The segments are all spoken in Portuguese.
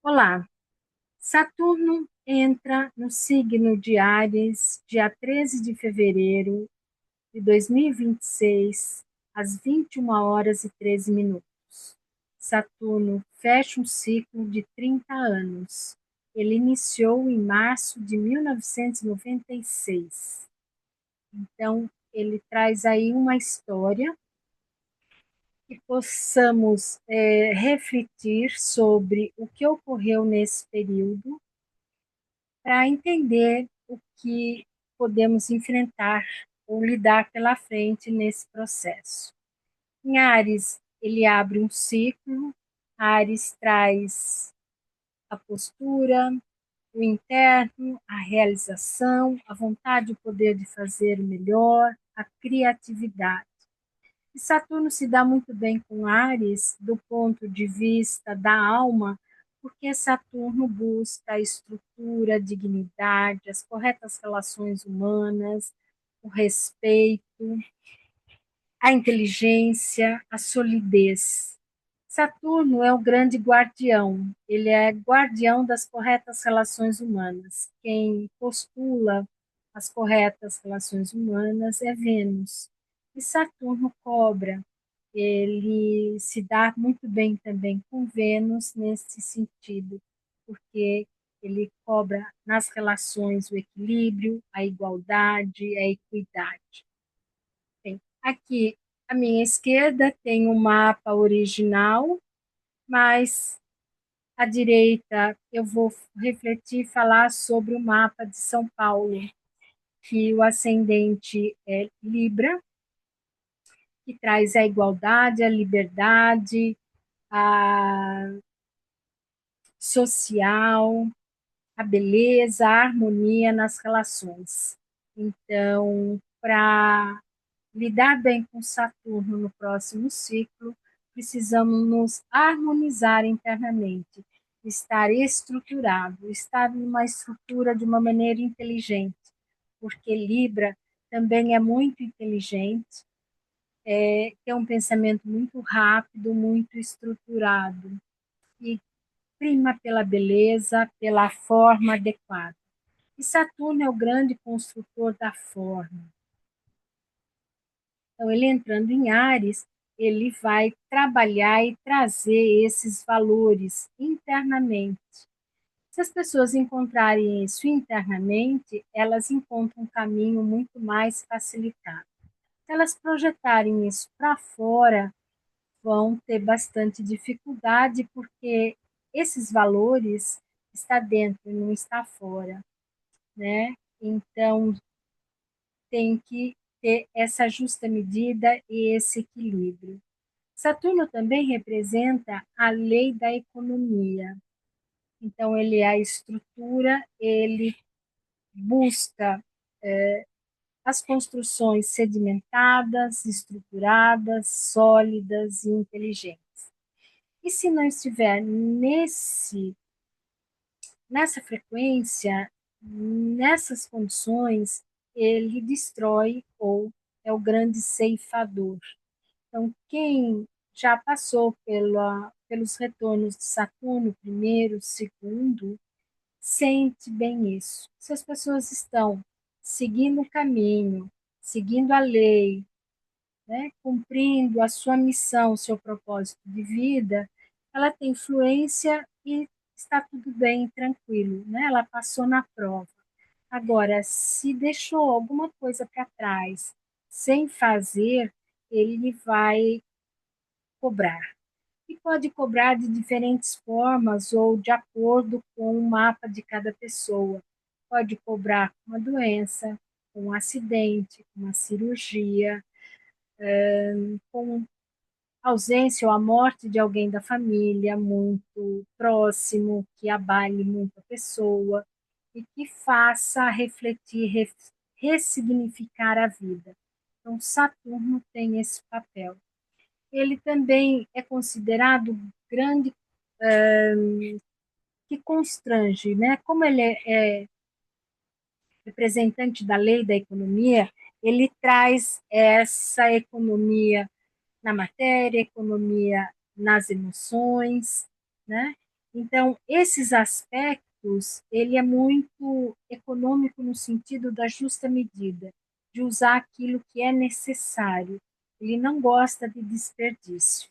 Olá, Saturno entra no signo de Áries dia 13 de fevereiro de 2026, às 21h13 minutos. Saturno fecha um ciclo de 30 anos. Ele iniciou em março de 1996. Então, ele traz aí uma história que possamos refletir sobre o que ocorreu nesse período para entender o que podemos enfrentar ou lidar pela frente nesse processo. Em Áries, ele abre um ciclo, Áries traz a postura, o interno, a realização, a vontade e o poder de fazer o melhor, a criatividade. E Saturno se dá muito bem com Áries do ponto de vista da alma, porque Saturno busca a estrutura, a dignidade, as corretas relações humanas, o respeito, a inteligência, a solidez. Saturno é o grande guardião, ele é guardião das corretas relações humanas. Quem postula as corretas relações humanas é Vênus. E Saturno cobra, ele se dá muito bem também com Vênus nesse sentido, porque ele cobra nas relações o equilíbrio, a igualdade, a equidade. Bem, aqui à minha esquerda tem o mapa original, mas à direita eu vou refletir e falar sobre o mapa de São Paulo, que o ascendente é Libra, que traz a igualdade, a liberdade, a social, a beleza, a harmonia nas relações. Então, para lidar bem com Saturno no próximo ciclo, precisamos nos harmonizar internamente, estar estruturado, estar numa estrutura de uma maneira inteligente, porque Libra também é muito inteligente, tem um pensamento muito rápido, muito estruturado e prima pela beleza, pela forma adequada. E Saturno é o grande construtor da forma. Então, ele entrando em Áries, ele vai trabalhar e trazer esses valores internamente. Se as pessoas encontrarem isso internamente, elas encontram um caminho muito mais facilitado. Se elas projetarem isso para fora, vão ter bastante dificuldade, porque esses valores está dentro, não está fora, né? Então, tem que ter essa justa medida e esse equilíbrio. Saturno também representa a lei da economia. Então, ele é a estrutura, ele busca as construções sedimentadas, estruturadas, sólidas e inteligentes. E se não estiver nessa frequência, nessas condições, ele destrói ou é o grande ceifador. Então, quem já passou pelos retornos de Saturno, primeiro, segundo, sente bem isso. Se as pessoas estão seguindo o caminho, seguindo a lei, né, cumprindo a sua missão, o seu propósito de vida, ela tem influência e está tudo bem, tranquilo, né? Ela passou na prova. Agora, se deixou alguma coisa para trás sem fazer, ele vai cobrar. E pode cobrar de diferentes formas ou de acordo com o mapa de cada pessoa. Pode cobrar com uma doença, com um acidente, com uma cirurgia, com ausência ou a morte de alguém da família muito próximo, que abale muito a pessoa e que faça refletir, ressignificar a vida. Então, Saturno tem esse papel. Ele também é considerado grande, que constrange, né? Como ele é representante da lei da economia, ele traz essa economia na matéria, economia nas emoções, né? Então, esses aspectos, ele é muito econômico no sentido da justa medida, de usar aquilo que é necessário. Ele não gosta de desperdício.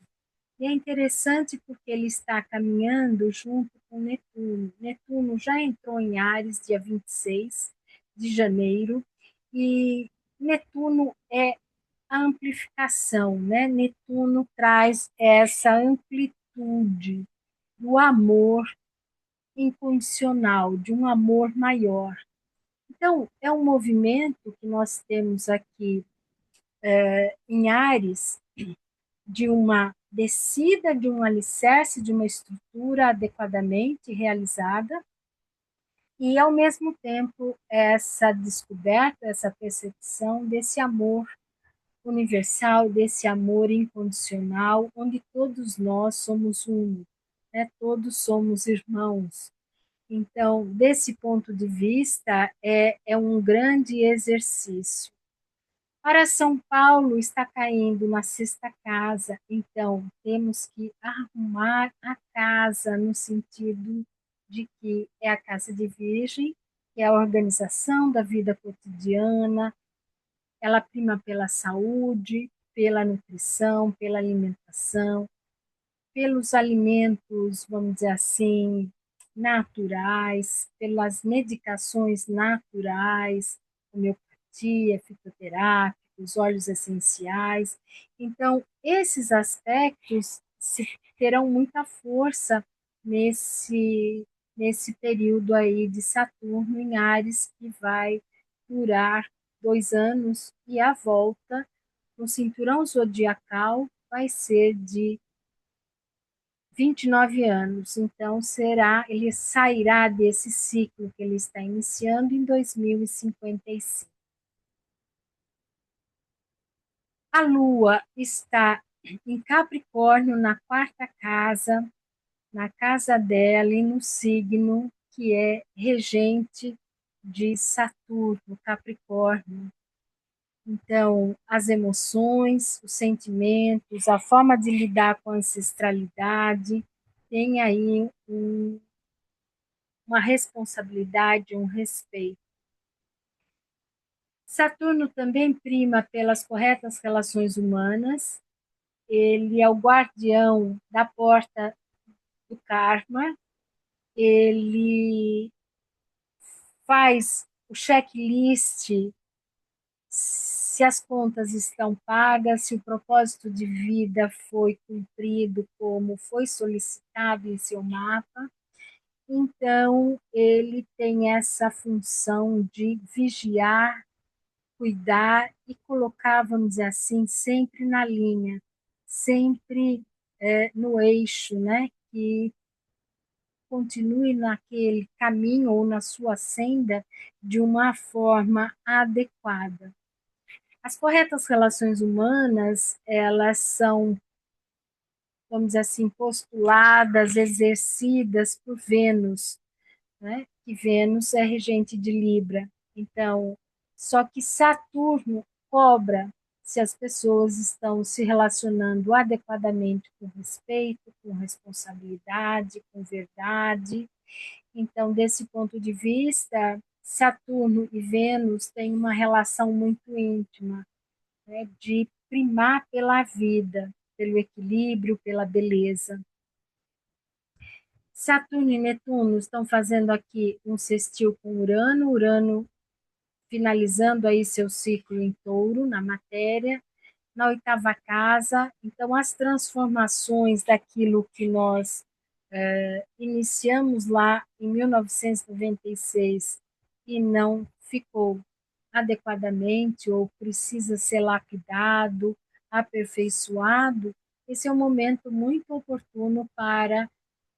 E é interessante porque ele está caminhando junto com Netuno. Netuno já entrou em Áries dia 26 de janeiro, e Netuno é a amplificação, né? Netuno traz essa amplitude do amor incondicional, de um amor maior. Então, é um movimento que nós temos aqui em Ares, de uma descida de um alicerce, de uma estrutura adequadamente realizada, e, ao mesmo tempo, essa descoberta, essa percepção desse amor universal, desse amor incondicional, onde todos nós somos um, né? Todos somos irmãos. Então, desse ponto de vista, é um grande exercício. Para São Paulo, está caindo na sexta casa, então temos que arrumar a casa no sentido de que é a casa de Virgem, que é a organização da vida cotidiana, ela prima pela saúde, pela nutrição, pela alimentação, pelos alimentos, vamos dizer assim, naturais, pelas medicações naturais, homeopatia, fitoterápicos, óleos essenciais. Então, esses aspectos terão muita força nesse, nesse período aí de Saturno em Áries, que vai durar 2 anos, e a volta no cinturão zodiacal vai ser de 29 anos. Então, ele sairá desse ciclo que ele está iniciando em 2055. A Lua está em Capricórnio, na quarta casa, na casa dela e no signo que é regente de Saturno, Capricórnio. Então, as emoções, os sentimentos, a forma de lidar com a ancestralidade, tem aí uma responsabilidade, um respeito. Saturno também prima pelas corretas relações humanas, ele é o guardião da porta do karma, ele faz o checklist se as contas estão pagas, se o propósito de vida foi cumprido como foi solicitado em seu mapa. Então, ele tem essa função de vigiar, cuidar e colocar, vamos dizer assim, sempre na linha, sempre no eixo, né? Que continue naquele caminho ou na sua senda de uma forma adequada. As corretas relações humanas, elas são, vamos dizer assim, postuladas, exercidas por Vênus, né? Que Vênus é regente de Libra. Então, só que Saturno cobra se as pessoas estão se relacionando adequadamente com respeito, com responsabilidade, com verdade. Então, desse ponto de vista, Saturno e Vênus têm uma relação muito íntima, né, de primar pela vida, pelo equilíbrio, pela beleza. Saturno e Netuno estão fazendo aqui um sextil com Urano, Urano finalizando aí seu ciclo em Touro, na matéria, na oitava casa. Então, as transformações daquilo que nós iniciamos lá em 1996 e não ficou adequadamente ou precisa ser lapidado, aperfeiçoado, esse é um momento muito oportuno para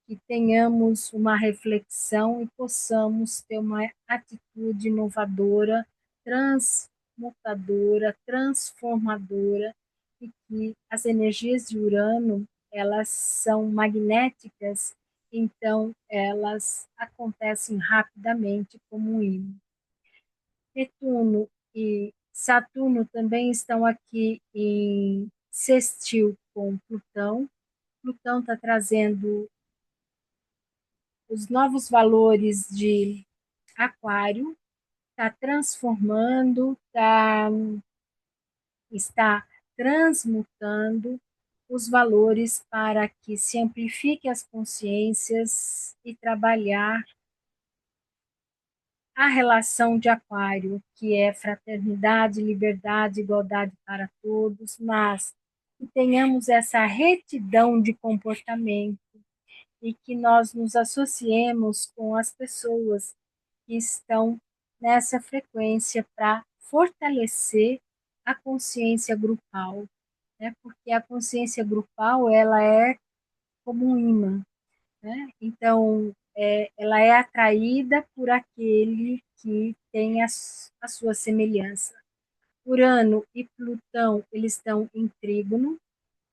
que tenhamos uma reflexão e possamos ter uma atitude inovadora, transmutadora, transformadora, e que as energias de Urano, elas são magnéticas, então elas acontecem rapidamente como um imã. Netuno e Saturno também estão aqui em sextil com Plutão. Plutão está trazendo os novos valores de Aquário, está transformando, está transmutando os valores para que se amplifique as consciências e trabalhar a relação de Aquário, que é fraternidade, liberdade, igualdade para todos, mas que tenhamos essa retidão de comportamento e que nós nos associemos com as pessoas que estão nessa frequência para fortalecer a consciência grupal, né? Porque a consciência grupal ela é como um imã, né? Então ela é atraída por aquele que tem a sua semelhança. Urano e Plutão eles estão em trígono,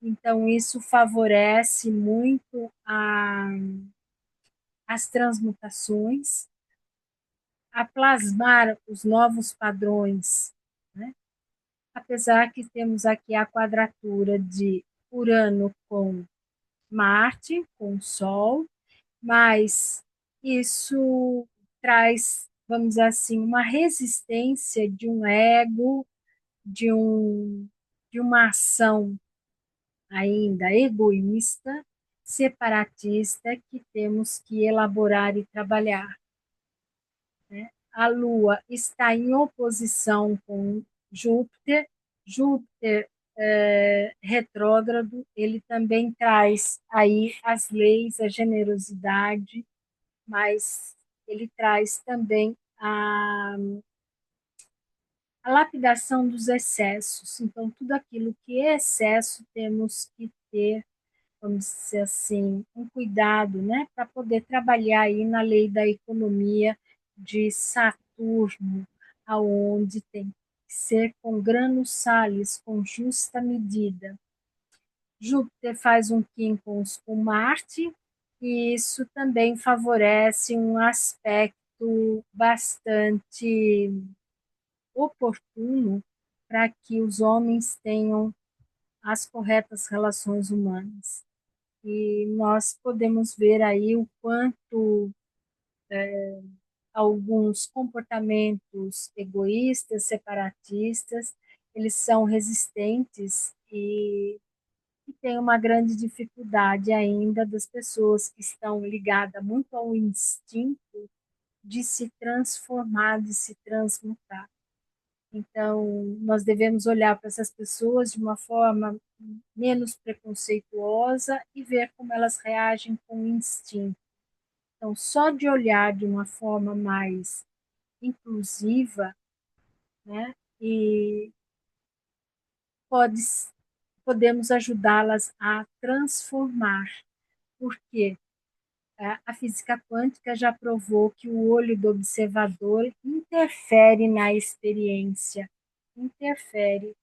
então isso favorece muito as transmutações, a plasmar os novos padrões, né? Apesar que temos aqui a quadratura de Urano com Marte, com o Sol, mas isso traz, vamos dizer assim, uma resistência de um ego, de, um, de uma ação ainda egoísta, separatista, que temos que elaborar e trabalhar, né? A Lua está em oposição com Júpiter. Júpiter retrógrado, ele também traz aí as leis, a generosidade, mas ele traz também a lapidação dos excessos. Então, tudo aquilo que é excesso, temos que ter, vamos dizer assim, um cuidado, né, para poder trabalhar aí na lei da economia de Saturno, aonde tem que ser com grãos sales, com justa medida. Júpiter faz um quincunx com Marte, e isso também favorece um aspecto bastante oportuno para que os homens tenham as corretas relações humanas. E nós podemos ver aí o quanto alguns comportamentos egoístas, separatistas, eles são resistentes e tem uma grande dificuldade ainda das pessoas que estão ligadas muito ao instinto de se transformar, de se transmutar. Então, nós devemos olhar para essas pessoas de uma forma menos preconceituosa e ver como elas reagem com instinto. Então, só de olhar de uma forma mais inclusiva, né, e pode, podemos ajudá-las a transformar, porque a física quântica já provou que o olho do observador interfere na experiência, interfere.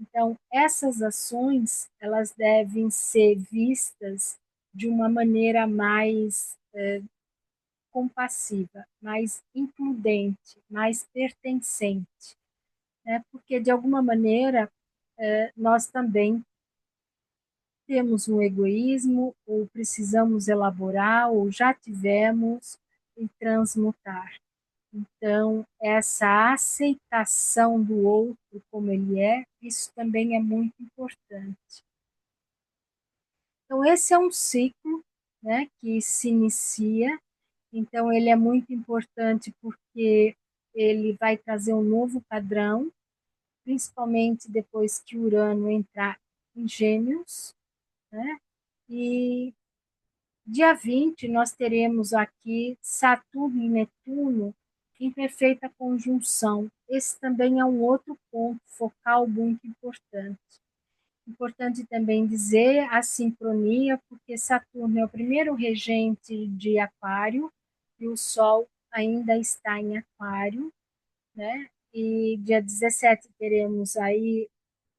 Então, essas ações, elas devem ser vistas de uma maneira mais compassiva, mais includente, mais pertencente, né? Porque, de alguma maneira, nós também temos um egoísmo, ou precisamos elaborar, ou já tivemos, e transmutar. Então, essa aceitação do outro como ele é, isso também é muito importante. Então, esse é um ciclo, né, que se inicia. Então, ele é muito importante porque ele vai trazer um novo padrão, principalmente depois que Urano entrar em Gêmeos, né? E dia 20 nós teremos aqui Saturno e Netuno em perfeita conjunção. Esse também é um outro ponto focal muito importante. Importante também dizer a sincronia, porque Saturno é o primeiro regente de Aquário e o Sol ainda está em Aquário, né? E dia 17 teremos aí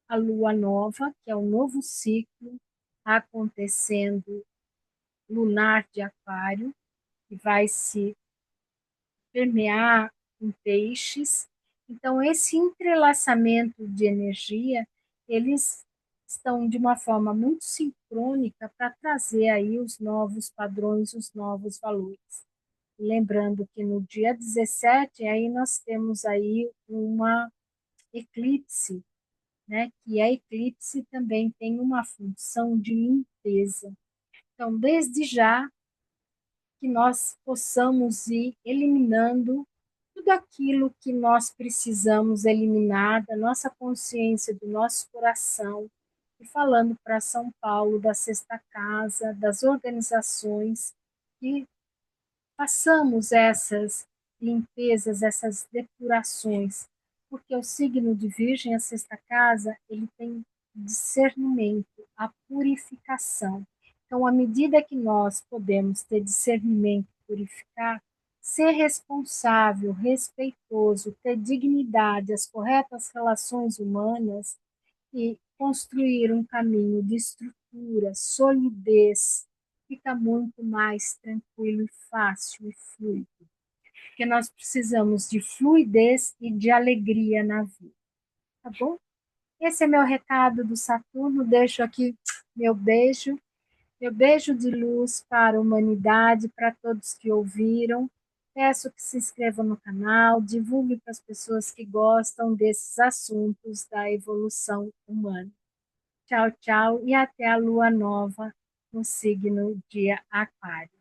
a Lua Nova, que é um novo ciclo acontecendo lunar de Aquário, que vai se permear em peixes. Então, esse entrelaçamento de energia, eles estão de uma forma muito sincrônica para trazer aí os novos padrões, os novos valores. Lembrando que no dia 17, aí nós temos aí uma eclipse, né? Que a eclipse também tem uma função de limpeza. Então, desde já, que nós possamos ir eliminando tudo aquilo que nós precisamos eliminar da nossa consciência, do nosso coração, e falando para São Paulo, da Sexta Casa, das organizações, que façamos essas limpezas, essas depurações, porque o signo de Virgem, a Sexta Casa, ele tem discernimento, a purificação. Então, à medida que nós podemos ter discernimento, purificar, ser responsável, respeitoso, ter dignidade, as corretas relações humanas e construir um caminho de estrutura, solidez, fica muito mais tranquilo e fácil e fluido. Porque nós precisamos de fluidez e de alegria na vida, tá bom? Esse é meu recado do Saturno. Deixo aqui meu beijo de luz para a humanidade, para todos que ouviram. Peço que se inscrevam no canal, divulgue para as pessoas que gostam desses assuntos da evolução humana. Tchau, tchau, e até a lua nova no signo de Aquário.